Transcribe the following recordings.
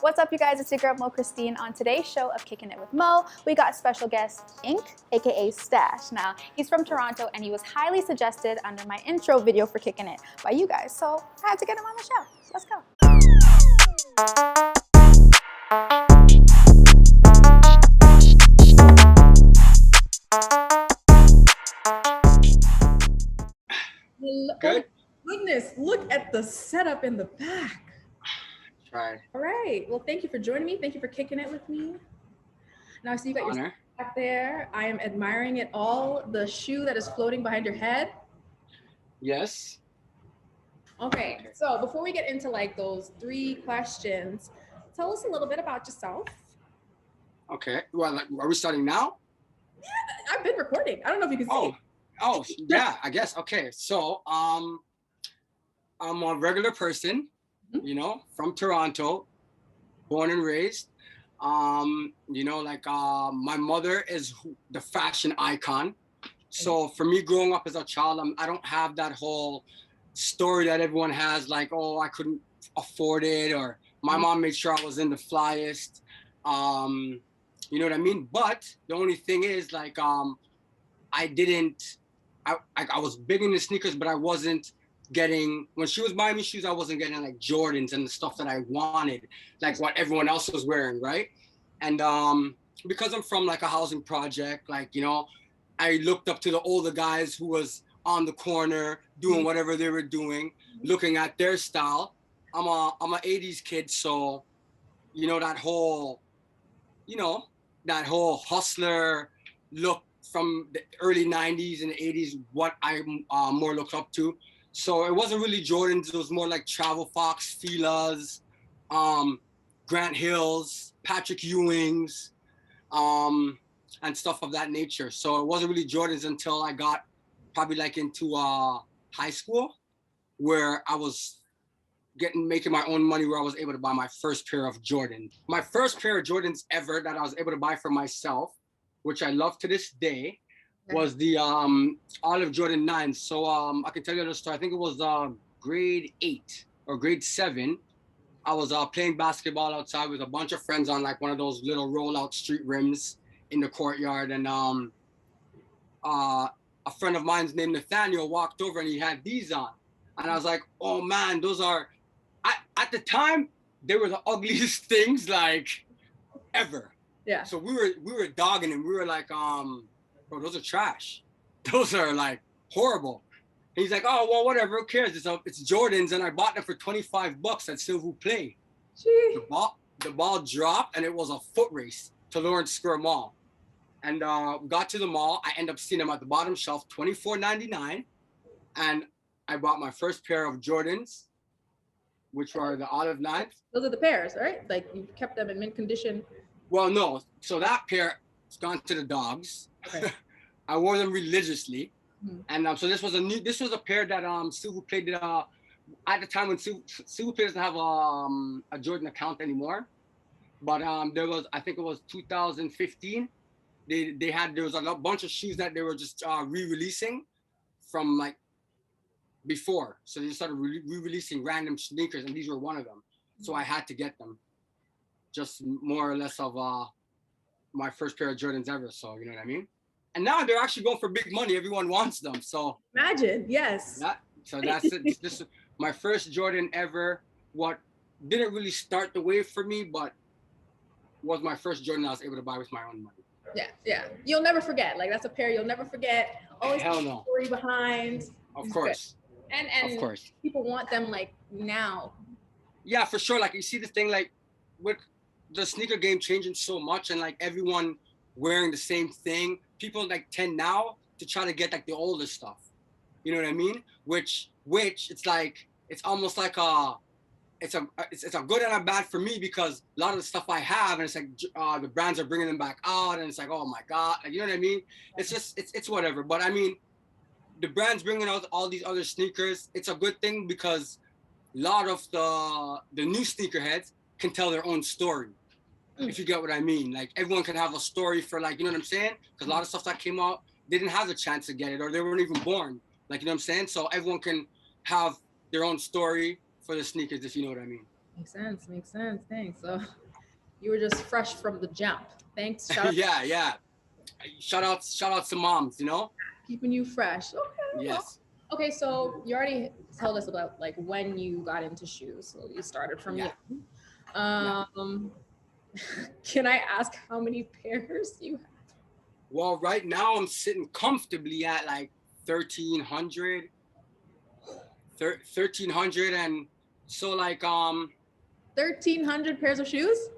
What's up, you guys? It's your girl Mo Christine. On today's show of Kicking It with Mo, we got special guest Ink, aka Stash. Now, he's from Toronto and he was highly suggested under my intro video for Kicking It by you guys, so I had to get him on the show. Let's go. Good? Goodness, look at the setup in the back. Tried. All right. Well, thank you for joining me. Thank you for kicking it with me. Now, so you got your back there. I am admiring it all. The shoe that is floating behind your head. Yes. Okay. So before we get into like those 3 questions, tell us a little bit about yourself. Okay. Well, are we starting now? Yeah, I've been recording. I don't know if you can see. Oh, yeah, I guess. Okay. So, I'm a regular person, you know, from Toronto, born and raised. You know, like my mother is the fashion icon. So for me growing up as a child, I don't have that whole story that everyone has, like, oh, I couldn't afford it, or my mom made sure I was in the flyest. You know what I mean? But the only thing is, like, I was big into sneakers, but I wasn't getting, when she was buying me shoes, I wasn't getting like Jordans and the stuff that I wanted, like what everyone else was wearing, right? And because I'm from like a housing project, like, you know, I looked up to the older guys who was on the corner doing whatever they were doing, looking at their style. I'm a 80s kid, so you know that whole hustler look from the early 90s and 80s, what I more looked up to. So it wasn't really Jordans, it was more like Travel Fox, Fila's, Grant Hills, Patrick Ewing's, and stuff of that nature. So it wasn't really Jordans until I got probably like into high school, where I was making my own money, where I was able to buy my first pair of Jordans. My first pair of Jordans ever that I was able to buy for myself, which I love to this day, was the Olive Jordan 9s. So I can tell you the story. I think it was grade 8 or grade 7. I was playing basketball outside with a bunch of friends on like one of those little rollout street rims in the courtyard, and a friend of mine's named Nathaniel walked over and he had these on, and I was like, oh man, those are, at the time they were the ugliest things like ever. Yeah. So we were dogging him. We were like, bro, those are trash. Those are like horrible. And he's like, oh well, whatever, who cares? It's Jordans, and I bought them for $25 at Silver Play. Gee. The ball dropped, and it was a foot race to Lawrence Square Mall. And got to the mall. I end up seeing them at the bottom shelf, $24.99, and I bought my first pair of Jordans, which were the Olive 9s. Those are the pairs, right? Like you kept them in mint condition. Well, no. So that pair has gone to the dogs. Okay. I wore them religiously, and so this was a pair that Silver Play did. At the time when Silver Play doesn't have a Jordan account anymore, but there was, I think it was 2015. There was a bunch of shoes that they were just re-releasing from like before, so they started re-releasing random sneakers, and these were one of them. So I had to get them, just more or less of my first pair of Jordans ever. So you know what I mean. And now they're actually going for big money. Everyone wants them. So imagine, yes. That's it. This is my first Jordan ever. What didn't really start the wave for me, but was my first Jordan I was able to buy with my own money. Yeah. You'll never forget. Like that's a pair you'll never forget. Always Hell no. Story behind. Of course. And of course. People want them like now. Yeah, for sure. Like you see the thing, like with the sneaker game changing so much, and like everyone wearing the same thing, people like tend now to try to get like the older stuff. You know what I mean? Which it's like, it's almost like it's a good and a bad for me, because a lot of the stuff I have, and it's like the brands are bringing them back out, and it's like, oh my god, you know what I mean? It's just it's whatever. But I mean, the brands bringing out all these other sneakers, it's a good thing, because a lot of the new sneakerheads can tell their own story. If you get what I mean. Like everyone can have a story for, like, you know what I'm saying? Because a lot of stuff that came out, they didn't have the chance to get it, or they weren't even born. Like, you know what I'm saying? So everyone can have their own story for the sneakers, if you know what I mean. Makes sense. Makes sense. Thanks. So you were just fresh from the jump. Thanks. Shout out Yeah. Shout out to moms, you know? keeping you fresh. Okay. Well, Yes. okay. So you already told us about like when you got into shoes. So you started from Yeah. young. Can I ask how many pairs you have? Well, right now I'm sitting comfortably at like 1300, 1300, and so like 1,300 pairs of shoes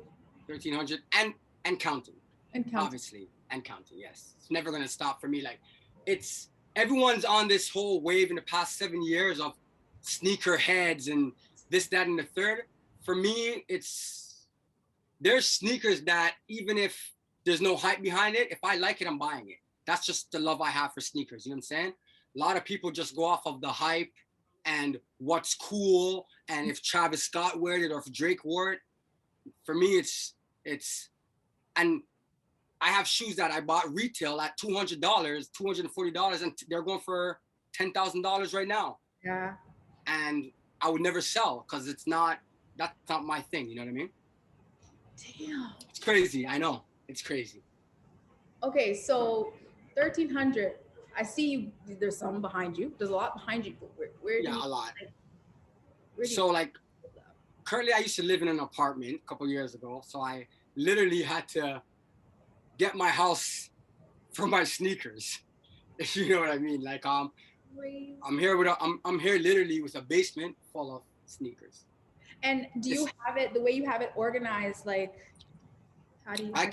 1300 and counting, and counting. obviously, and counting. Yes, it's never gonna stop for me. Like, it's everyone's on this whole wave in the past 7 years of sneaker heads and this, that, and the third. For me, there's sneakers that even if there's no hype behind it, if I like it, I'm buying it. That's just the love I have for sneakers. You know what I'm saying? A lot of people just go off of the hype and what's cool, and if Travis Scott wore it or if Drake wore it. For me, it's and I have shoes that I bought retail at $200, $240, and they're going for $10,000 right now. Yeah. And I would never sell because that's not my thing. You know what I mean? Damn. It's crazy. I know. It's crazy. Okay, so 1,300. I see you. There's some behind you. There's a lot behind you. But where do Yeah, you, a lot. where do So like currently I used to live in an apartment a couple years ago. So I literally had to get my house for my sneakers. If you know what I mean. Like I'm here I'm here literally with a basement full of sneakers. And do you have it the way you have it organized? Like, how do you? I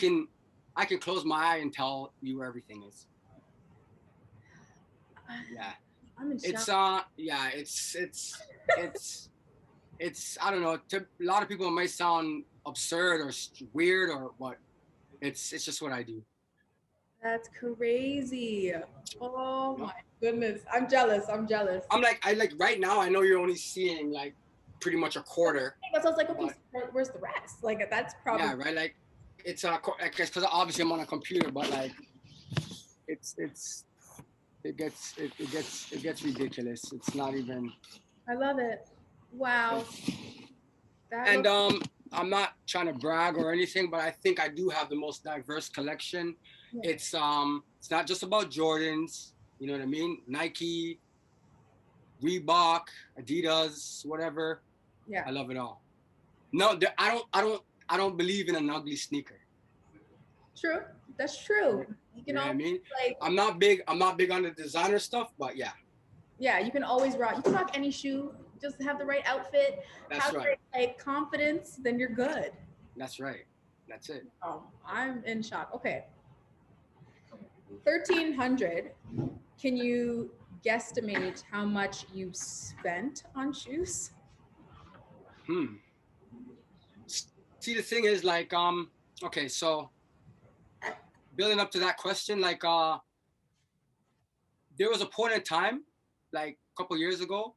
can close my eye and tell you where everything is. Yeah. I'm in It's shock. yeah, it's I don't know, to a lot of people it might sound absurd or weird or what. It's just what I do. That's crazy. Oh my goodness. I'm jealous. I'm jealous. I'm like right now I know you're only seeing like pretty much a quarter. So I was like, okay, so where's the rest? Like that's probably Yeah, right. Like it's I guess because obviously I'm on a computer, but like it gets ridiculous. It's not even. I love it. Wow. And I'm not trying to brag or anything, but I think I do have the most diverse collection. Yeah. It's not just about Jordans, you know what I mean? Nike, Reebok, Adidas, whatever. Yeah. I love it all. No, I don't believe in an ugly sneaker. True. That's true. You know what I mean? Like I'm not big on the designer stuff, but yeah. Yeah, you can always rock. You can rock any shoe. Just have the right outfit. That's have right. great, like confidence, then you're good. That's right. That's it. I'm in shock. Okay. 1,300. Can you guesstimate how much you spent on shoes? See, the thing is like okay, so building up to that question, like there was a point in time, like a couple years ago,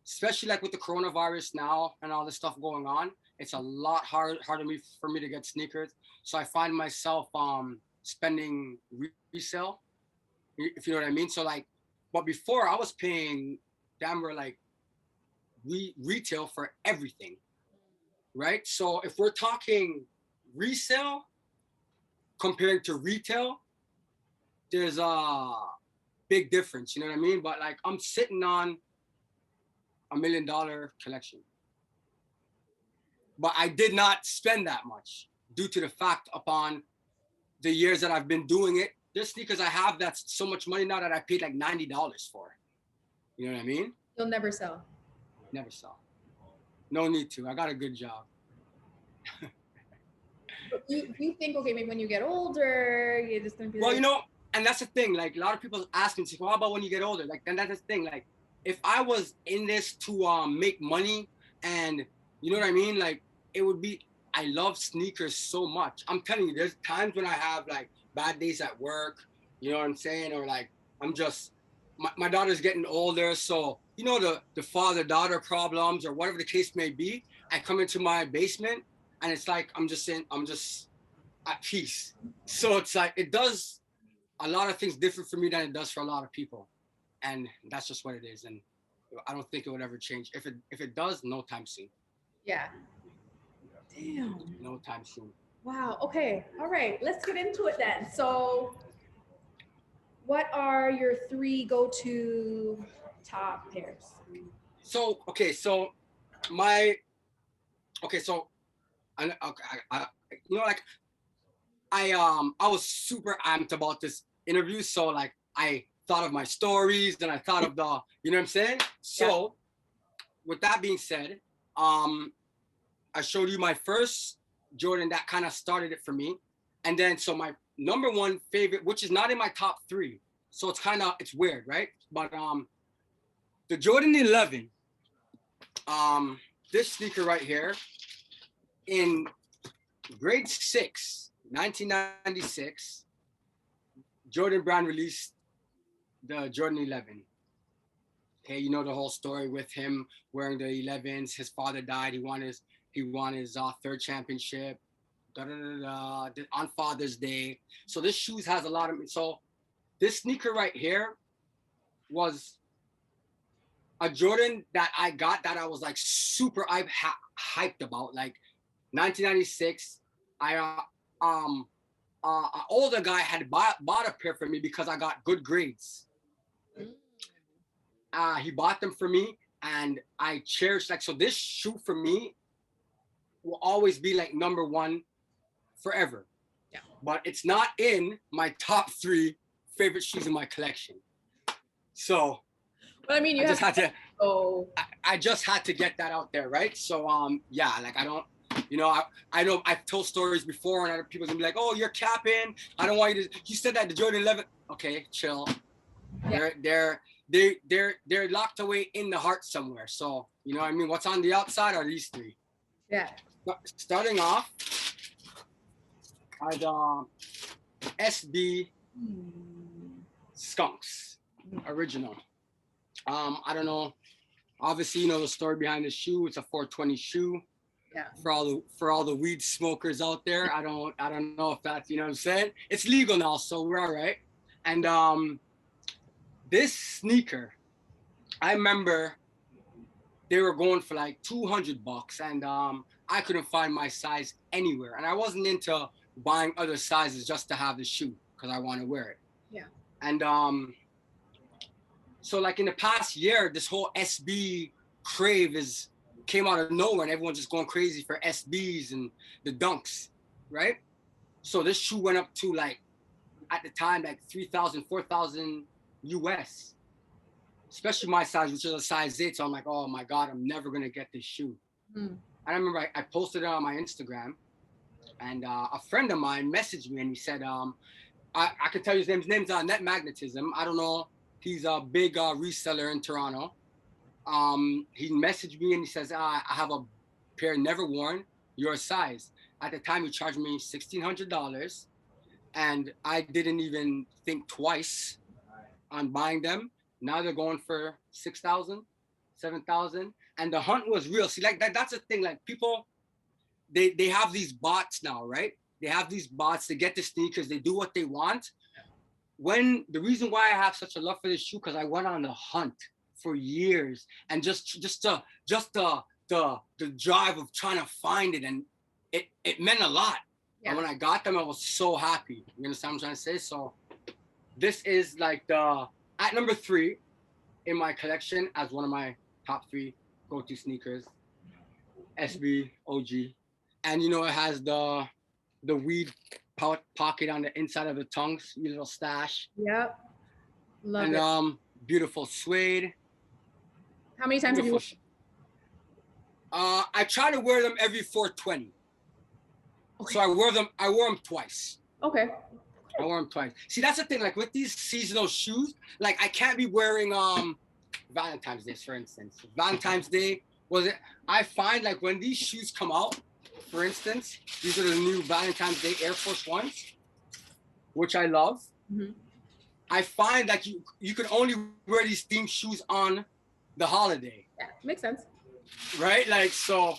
especially like with the coronavirus now and all this stuff going on, it's a lot harder for me to get sneakers. So I find myself spending resale, if you know what I mean. So like, but before I was paying damn near like retail for everything, right? So if we're talking resale compared to retail, there's a big difference, you know what I mean? But like I'm sitting on $1 million collection. But I did not spend that much due to the fact upon the years that I've been doing it. There's sneakers I have that's so much money now that I paid like $90 for. You know what I mean? You'll never sell. Never sell. No need to. I got a good job. But you think, okay, maybe when you get older, you're just gonna be well, like, you know, and that's the thing. Like a lot of people ask me, well, how about when you get older? Like, and that's the thing. Like, if I was in this to make money, and you know what I mean, like it would be. I love sneakers so much. I'm telling you, there's times when I have like bad days at work. You know what I'm saying, or like I'm just my daughter's getting older, so you know the father-daughter problems or whatever the case may be. I come into my basement, and it's like I'm just at peace. So it's like it does a lot of things different for me than it does for a lot of people, and that's just what it is. And I don't think it would ever change. If it does, no time soon. yeah. Damn. No time soon. Wow. Okay. All right. Let's get into it then. So, what are your 3 go-to top pairs? So okay, so my okay, so I you know, like I was super amped about this interview, so like I thought of my stories and I thought of the, you know what I'm saying? So with that being said, I showed you my first Jordan that kind of started it for me. And then so my number one favorite, which is not in my top 3. So it's kind of, it's weird, right? But the Jordan 11, this sneaker right here in grade 6, 1996, Jordan Brand released the Jordan 11. Okay, you know the whole story with him wearing the 11s. His father died. He won his 3rd championship. On Father's Day. So this shoes has a lot of. So this sneaker right here was a Jordan that I got that I was like super hyped about. Like 1996, an older guy had bought a pair for me because I got good grades. He bought them for me, and I cherish, like, so this shoe for me will always be like number 1 forever. Yeah. But it's not in my top 3 favorite shoes in my collection. So Well, I mean, I just had to. Oh. I just had to get that out there, right? So yeah, like I don't, you know, I know I've told stories before, and other people gonna be like, "Oh, you're capping. I don't want you to." You said that the Jordan 11. Okay, chill. Yeah. They're locked away in the heart somewhere. So you know what I mean. What's on the outside are these 3. Yeah. Starting off, are the SB Skunks original. I don't know. Obviously, you know the story behind the shoe. It's a 420 shoe. Yeah. For all the weed smokers out there, I don't know if that's, you know what I'm saying. It's legal now, so we're all right. And this sneaker, I remember they were going for like $200, and I couldn't find my size anywhere, and I wasn't into buying other sizes just to have the shoe because I want to wear it. Yeah. And so like in the past year, this whole SB crave came out of nowhere, and everyone's just going crazy for SBs and the dunks, right? So this shoe went up to like, at the time, like 3,000, 4,000 US, especially my size, which is a size 8. So I'm like, oh my God, I'm never gonna get this shoe. And I remember I posted it on my Instagram, and a friend of mine messaged me, and he said, I can tell you his name's Net Magnetism. I don't know. He's a big reseller in Toronto. He messaged me and he says, I have a pair never worn, your size. At the time, he charged me $1,600, and I didn't even think twice on buying them. Now they're going for 6,000, 7,000, and the hunt was real. See, like that's the thing. Like people, they have these bots now, right? They have these bots. They get the sneakers. They do what they want. When the reason why I have such a love for this shoe, because I went on the hunt for years, and just the drive of trying to find it, and it meant a lot. Yeah. And when I got them, I was so happy. You understand what I'm trying to say? So this is like at number 3 in my collection as one of my top 3 go-to sneakers. SB OG, and you know it has the weed pocket on the inside of the tongues, your little stash. Yep. Love and it. Beautiful suede. How many times beautiful. Have you? I try to wear them every 420. Okay. So I wore them twice. Okay. I wore them twice. See, that's the thing. Like with these seasonal shoes, like I can't be wearing Valentine's Day, for instance. Valentine's Day was it? I find like when these shoes come out, for instance, these are the new Valentines Day Air Force ones, which I love. Mm-hmm. I find that you can only wear these themed shoes on the holiday. Yeah, makes sense. Right? Like, so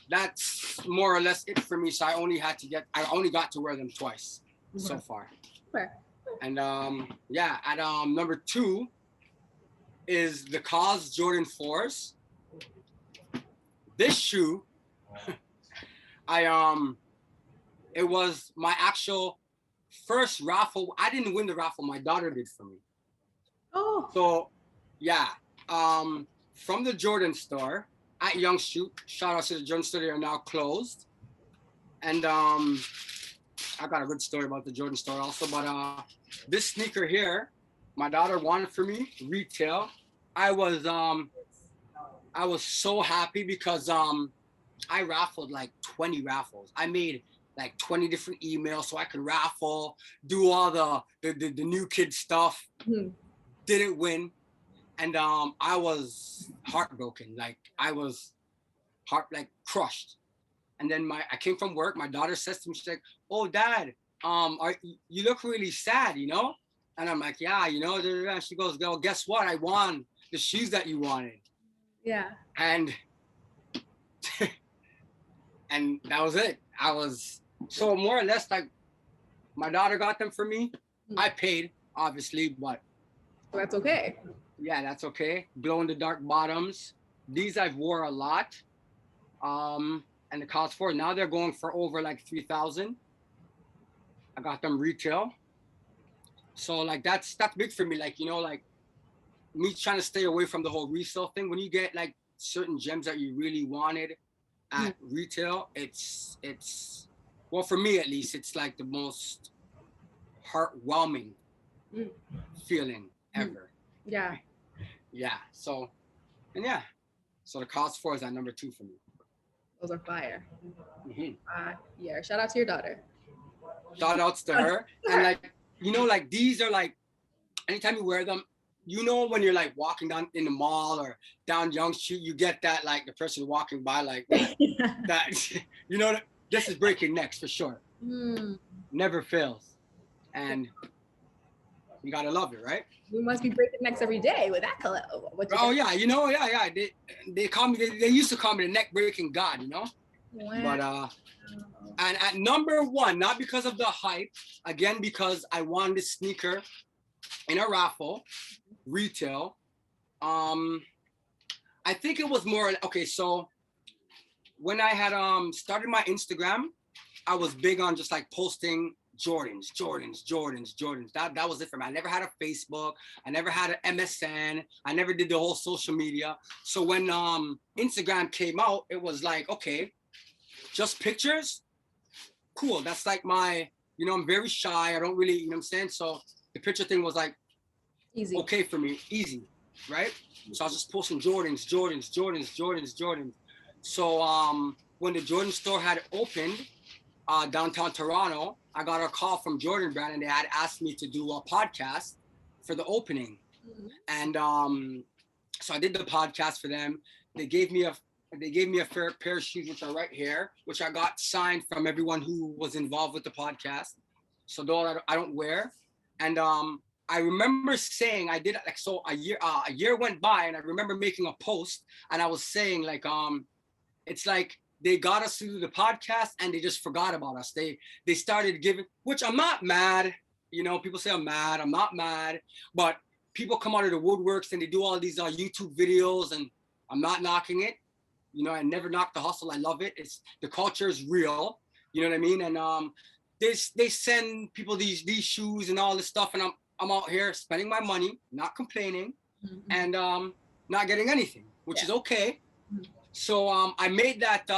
that's more or less it for me. So I only got to wear them twice so far. Okay. And yeah, at number 2 is the Cause Jordan 4s. This shoe, It was my actual first raffle. I didn't win the raffle. My daughter did for me. Oh. So, yeah. From the Jordan store at Young Shoot. Shout out to the Jordan store. They are now closed. And I got a good story about the Jordan store also. But this sneaker here, my daughter wanted for me retail. I was so happy because I raffled like 20 raffles. I made like 20 different emails so I could raffle, do all the new kid stuff. Mm-hmm. Didn't win. And I was heartbroken. Like I was crushed. And then I came from work. My daughter says to me, she's like, "Oh, Dad, you look really sad, you know?" And I'm like, "Yeah, you know." And she goes, "Well, guess what? I won the shoes that you wanted." Yeah. And and that was it. I was so more or less like my daughter got them for me. I paid, obviously, but that's okay. Yeah, that's okay. Glow in the dark bottoms. These I've wore a lot. And the cost for now they're going for over like 3,000. I got them retail. So like that's big for me. Like, you know, like me trying to stay away from the whole resale thing. When you get like certain gems that you really wanted at retail, it's well, for me at least, it's like the most heartwarming feeling ever. Yeah. Yeah. So the cost for is at number 2 for me. Those are fire. Mm-hmm. Yeah. Shout out to your daughter. Shout outs to her. And like, you know, like these are like, anytime you wear them, you know, when you're like walking down in the mall or down Young Street, you get that like the person walking by like that, that you know, this is breaking necks for sure. Never fails. And you gotta love it, right? We must be breaking necks every day with that color. Yeah, you know, yeah. They call me. They used to call me the neck breaking god, you know. Wow. But and at number 1, not because of the hype, again because I won this sneaker in a raffle, retail. I think it was more okay. So when I had started my Instagram, I was big on just like posting Jordans. That was it for me. I never had a Facebook. I never had an MSN. I never did the whole social media. So when Instagram came out, it was like, okay, just pictures? Cool. That's like my, you know, I'm very shy. I don't really, you know what I'm saying? So the picture thing was like, easy. Okay for me, easy, right? So I was just posting Jordans. So when the Jordan store had opened, downtown Toronto, I got a call from Jordan Brand and they had asked me to do a podcast for the opening. And so I did the podcast for them. They gave me a fair pair of shoes, which are right here, which I got signed from everyone who was involved with the podcast. So though I don't wear. And I remember saying I did like, so a year went by and I remember making a post and I was saying like, it's like, they got us to do the podcast and they just forgot about us. They started giving, which I'm not mad. You know, people say I'm mad. I'm not mad. But people come out of the woodworks and they do all these YouTube videos and I'm not knocking it. You know, I never knock the hustle. I love it. It's the culture is real. You know what I mean? And they send people these shoes and all this stuff and I'm out here spending my money, not complaining, and not getting anything, which is okay. So I made that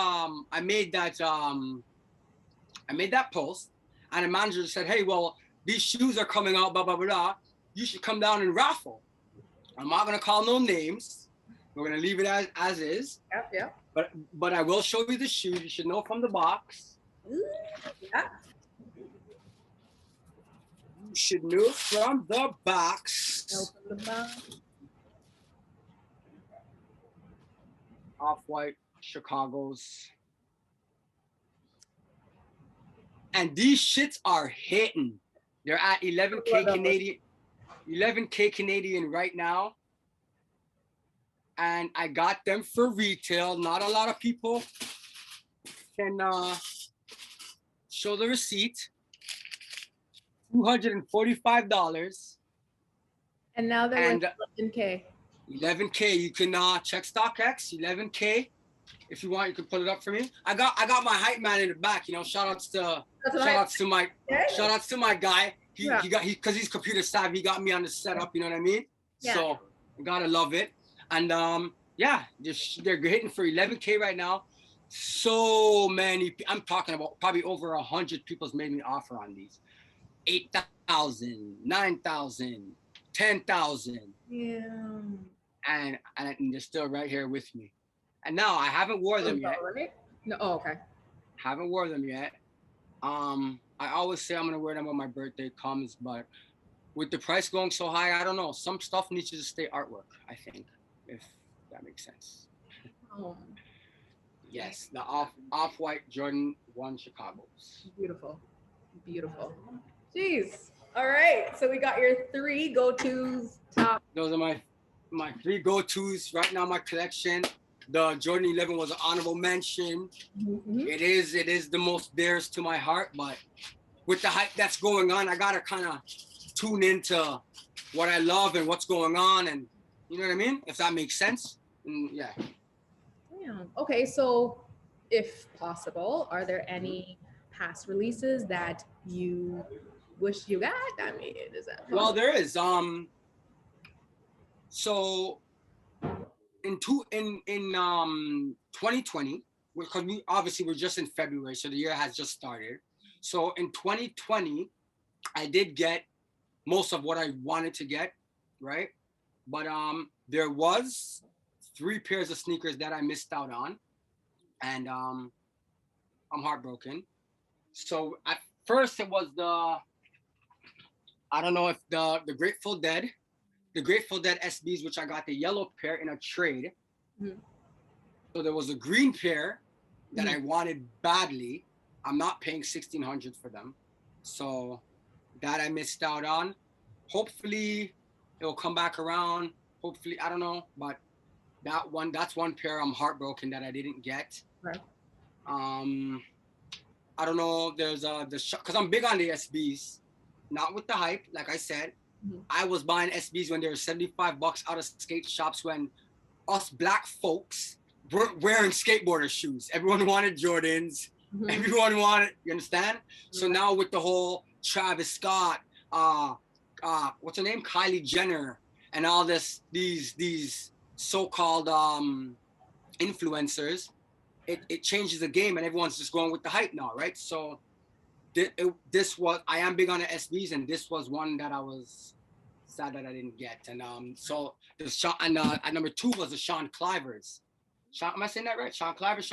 post, and the manager said, "Hey, well, these shoes are coming out, blah blah blah. You should come down and raffle." I'm not gonna call no names. We're gonna leave it as is. Yeah. But I will show you the shoes. You should know from the box. Yeah. You should know from the box. Off-white Chicago's. And these shits are hitting. They're at 11K Canadian. 11K Canadian right now. And I got them for retail. Not a lot of people can show the receipt. $245. And now they're 11K. 11K. You can check StockX. 11K. If you want, you can pull it up for me. I got my hype man in the back. You know, shout outs to my guy. Because he's computer savvy. He got me on the setup. You know what I mean? Yeah. So I gotta love it. And yeah, they're hitting for 11K right now. So many. I'm talking about probably over 100 people's made me offer on these. 8,000, 9,000, 10,000. Yeah. And they're still right here with me. And now I haven't wore them yet. Right? No. Oh, okay. Haven't wore them yet. I always say I'm gonna wear them when my birthday comes, but with the price going so high, I don't know. Some stuff needs to stay artwork, I think, if that makes sense. Oh. Yes, the off-white Jordan 1 Chicago's. Beautiful. Beautiful. Jeez. All right. So we got your 3 go-tos top. Those are my 3 go-tos right now. My collection. The Jordan 11 was an honorable mention. Mm-hmm. It is the most dearest to my heart, but with the hype that's going on, I gotta kind of tune into what I love and what's going on, and you know what I mean? If that makes sense. And yeah. Yeah. Okay. So, if possible, are there any past releases that you wish you got? I mean, is that possible? Well, there is. So in 2020, because we obviously we're just in February, so the year has just started. So in 2020, I did get most of what I wanted to get, right? But there was 3 pairs of sneakers that I missed out on, and I'm heartbroken. So at first it was I don't know if the Grateful Dead SBs, which I got the yellow pair in a trade. Mm-hmm. So there was a green pair that I wanted badly. I'm not paying $1,600 for them, so that I missed out on. Hopefully it will come back around. Hopefully, I don't know, but that's one pair I'm heartbroken that I didn't get. Right. I don't know. There's because I'm big on the SBs, not with the hype. Like I said, I was buying SBs when they were $75 out of skate shops when us black folks weren't wearing skateboarder shoes. Everyone wanted Jordans. Mm-hmm. Everyone wanted, you understand? Yeah. So now with the whole Travis Scott, what's her name? Kylie Jenner, and all these so-called influencers, it changes the game, and everyone's just going with the hype now, right? So I am big on the SBs, and this was one that I was sad that I didn't get. And so at number 2 was the Sean Clivers. Am I saying that right? Sean Clivers.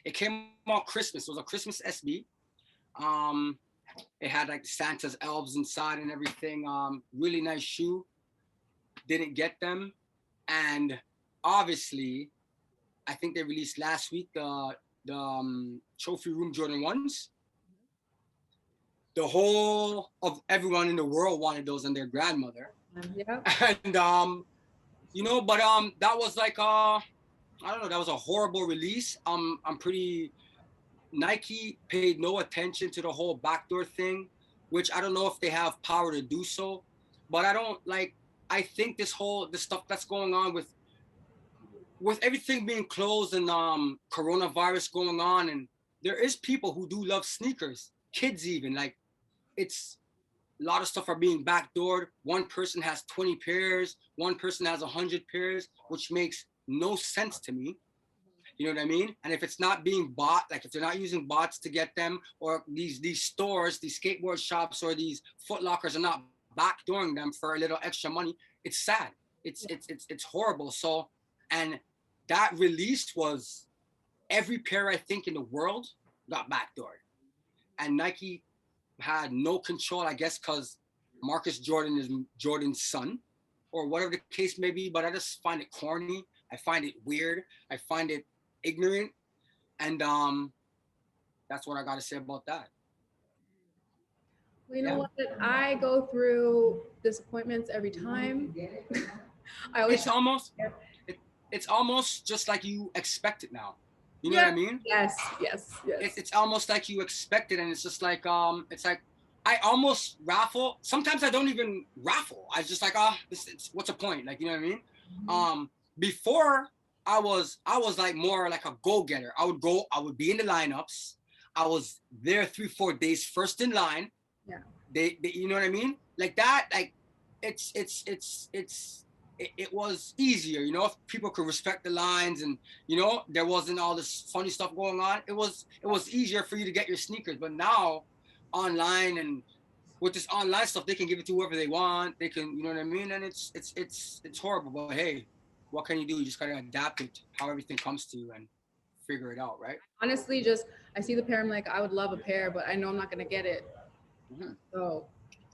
It came out Christmas. It was a Christmas SB. It had like Santa's elves inside and everything. Really nice shoe. Didn't get them, and obviously, I think they released last week the Trophy Room Jordan 1s. The whole of everyone in the world wanted those and their grandmother. Yeah. And but that was like I don't know, that was a horrible release. I'm pretty Nike paid no attention to the whole backdoor thing, which I don't know if they have power to do so, but I think this stuff that's going on with everything being closed and coronavirus going on, and there is people who do love sneakers, kids even, like it's a lot of stuff are being backdoored. One person has 20 pairs, one person has 100 pairs, which makes no sense to me. You know what I mean? And if it's not being bought, like if they're not using bots to get them, or these stores, these skateboard shops, or these Foot Lockers are not backdooring them for a little extra money, it's sad. It's horrible. So, and that release was every pair I think in the world got backdoored, and Nike had no control, I guess, because Marcus Jordan is Jordan's son, or whatever the case may be. But I just find it corny. I find it weird. I find it ignorant, and that's what I got to say about that. Well, you know what? I go through disappointments every time. It's almost just like you expect it now. You know what I mean? Yes. It's almost like you expect it, and it's just like it's like I almost raffle. Sometimes I don't even raffle. I just like what's the point? Like, you know what I mean? Mm-hmm. Before I was like more like a go-getter. I would be in the lineups. I was there 3-4 days first in line. Yeah. They you know what I mean? Like that, like it was easier, you know, if people could respect the lines and you know there wasn't all this funny stuff going on. It was easier for you to get your sneakers. But now online and with this online stuff, they can give it to whoever they want. They can, you know what I mean? And it's horrible. But hey, what can you do? You just gotta adapt it how everything comes to you and figure it out, right? Honestly, just I see the pair. I'm like, I would love a pair, but I know I'm not gonna get it. Mhm. So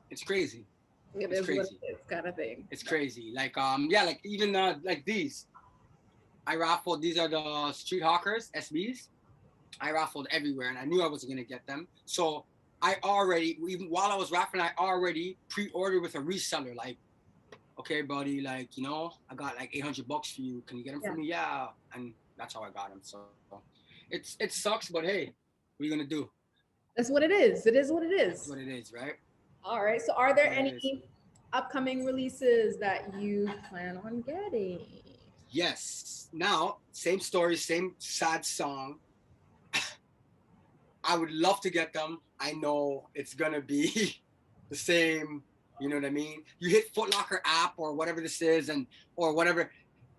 It's crazy. it It's is what crazy. it is, kind of thing. It's crazy. Like yeah, like even like these. I raffled. These are the Street Hawkers SBs. I raffled everywhere, and I knew I wasn't gonna get them. So I already, even while I was raffling, I already pre-ordered with a reseller. Like, okay, buddy, like you know, I got like $800 for you. Can you get them for Yeah. me? Yeah, and that's how I got them. So it sucks, but hey, what are you gonna do? That's what it is. It is what it That's is. what it is, right? All right. So are there That's what it is. any upcoming releases that you plan on getting? Yes. Now, same story, same sad song. I would love to get them. I know it's gonna be the same. You know what I mean? You hit Foot Locker app or whatever this is, and or whatever,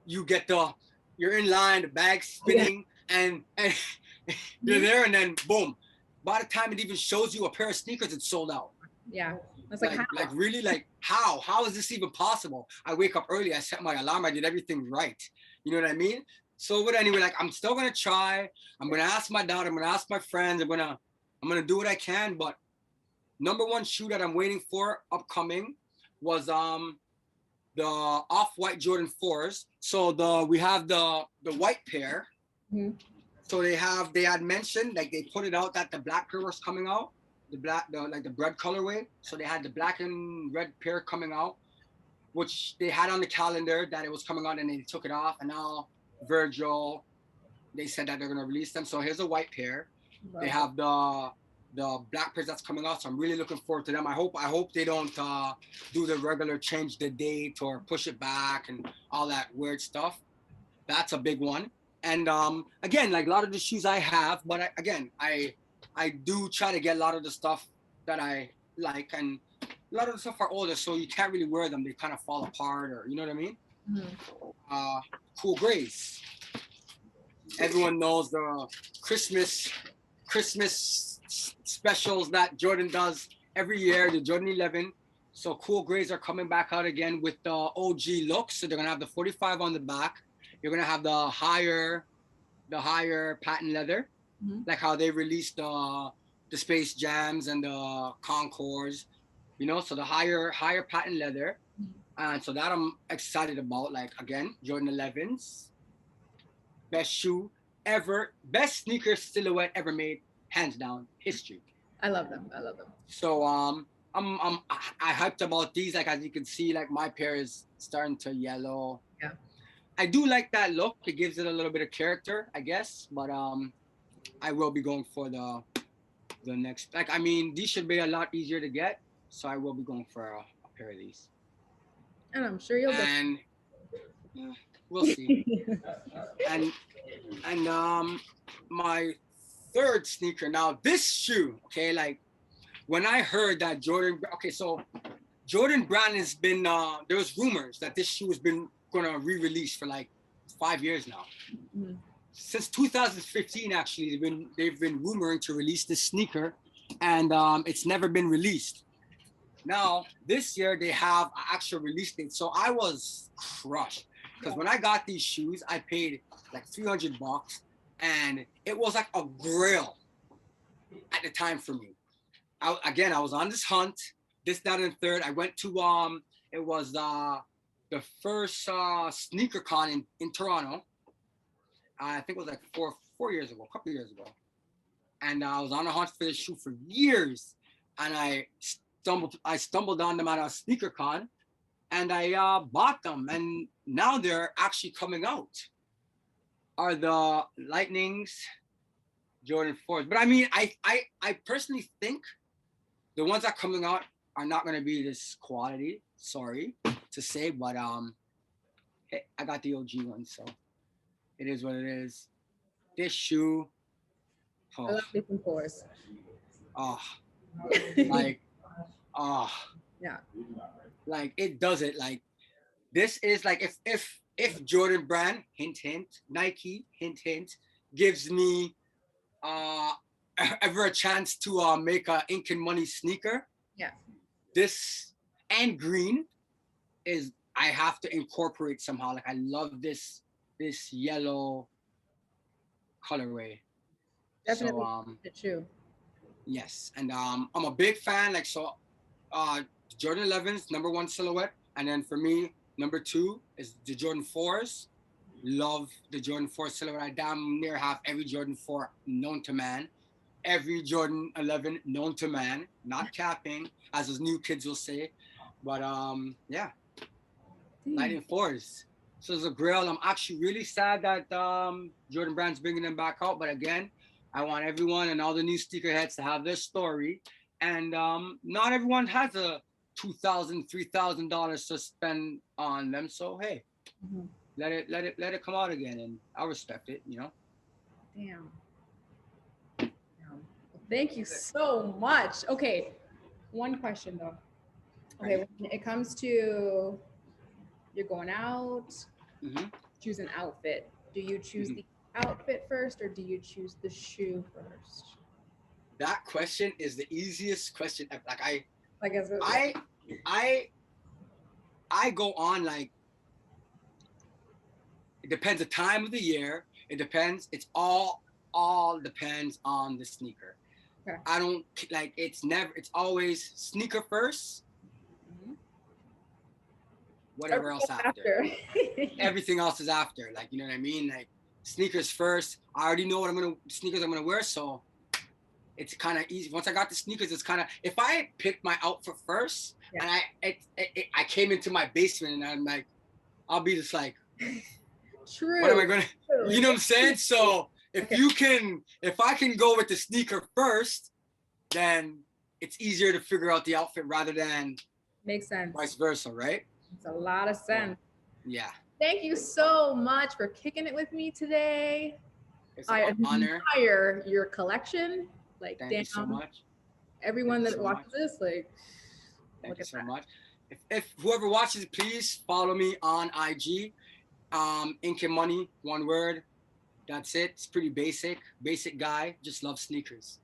you get you're in line, the bag's Yeah. spinning, and you're there, and then boom. By the time it even shows you a pair of sneakers, it's sold out. Yeah. That's like how? Like really, like how? How is this even possible? I wake up early, I set my alarm, I did everything right. You know what I mean? So, but anyway, like I'm still gonna try. I'm gonna ask my dad. I'm gonna ask my friends. I'm gonna do what I can. But number one shoe that I'm waiting for upcoming was the off-white Jordan 4s. So we have the white pair. Mhm. So they had mentioned, like they put it out that the black pair was coming out, the bread colorway. So they had the black and red pair coming out, which they had on the calendar that it was coming out, and they took it off. And now Virgil, they said that they're gonna release them. So here's a white pair. They have the black pairs that's coming out. So I'm really looking forward to them. I hope they don't do the regular change the date or push it back and all that weird stuff. That's a big one. And again, like a lot of the shoes I have, but I do try to get a lot of the stuff that I like, and a lot of the stuff are older, so you can't really wear them. They kind of fall apart, or you know what I mean. Mhm. Cool Grays. Everyone knows the Christmas specials that Jordan does every year, the Jordan 11. So Cool Grays are coming back out again with the OG look. So they're gonna have the 45 on the back. You're gonna have the higher patent leather, Mhm. like how they released the Space Jams and the Concords. You know, so the higher patent leather. And so that I'm excited about. Like again, Jordan 11s, best shoe ever, best sneaker silhouette ever made, hands down, history. I love them. I love them. So I hyped about these. Like as you can see, like my pair is starting to yellow. Yeah. I do like that look. It gives it a little bit of character, I guess. But I will be going for the next. Like I mean, these should be a lot easier to get. So I will be going for a pair of these. And I'm sure you'll get. And we'll see. And my third sneaker. Now this shoe, okay, like when I heard that Jordan, okay, so Jordan Brand has been there was rumors that this shoe has been gonna re-release for like 5 years now. Mhm. Since 2015, actually, they've been rumoring to release this sneaker, and it's never been released. Now this year they have an actual release date, so I was crushed because when I got these shoes, I paid like $300, and it was like a grail at the time for me. I was on this hunt, this, that, and third. I went to it was the first sneaker con in Toronto. I think it was like 4 years ago, a couple years ago, and I was on a hunt for this shoe for years, and I stumbled on them at a sneaker con, and I bought them, and now they're actually coming out. Are the Lightnings Jordan 4s? But I mean, I personally think the ones that are coming out are not going to be this quality. Sorry to say, but hey, I got the OG ones, so It is what it is. This shoe, I oh, love different pores. oh like, oh, Yeah. like it does it. Like this is like if Jordan Brand, hint hint, Nike, hint hint, gives me uh ever a chance to make a Ink and Money sneaker, Yeah. this and green is I have to incorporate somehow. Like I love this yellow colorway. Definitely So the shoe. yes, and I'm a big fan. Like so, uh, Jordan 11's number one silhouette, and then for me, number two is the Jordan 4s. Love the Jordan 4 silhouette. I damn near have every Jordan 4 known to man, every Jordan 11 known to man. Not capping, as those new kids will say, but yeah, Lightning 4s. So as a grill, I'm actually really sad that Jordan Brand's bringing them back out. But again, I want everyone and all the new sneakerheads to have their story. And not everyone has a $2,000, $3,000 to spend on them. So hey, Mhm. let it come out again, and I respect it. You know. Damn. Damn. Thank you so much. Okay, one question though. Okay, when it comes to you're going out, Mm-hmm. choose an outfit. Do you choose the outfit first or do you choose the shoe first? That question is the easiest question ever. Like I guess I go on like it depends the time of the year. It depends. It's all depends on the sneaker. Okay. I don't like it's never it's always sneaker first, whatever else after. Everything else is after. Like you know what I mean? Like sneakers first. I already know what sneakers I'm gonna wear, so it's kind of easy. Once I got the sneakers, it's kind of if I picked my outfit first and I came into my basement and I'm like, I'll be just like, True. what am I gonna? You know what I'm saying? So if I can go with the sneaker first, then it's easier to figure out the outfit rather than makes sense. vice versa, right? It's a lot of sense. Yeah. Thank you so much for kicking it with me today. It's an honor. Admire your collection. Like, Thank you so much. Everyone that watches this, like, thank you so much. If whoever watches, please follow me on IG. Ink and Money, one word. That's it. It's pretty basic. Basic guy. Just love sneakers.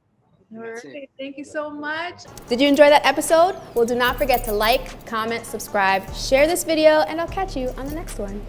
All right. Thank you so much. Did you enjoy that episode? Well, do not forget to like, comment, subscribe, share this video, and I'll catch you on the next one.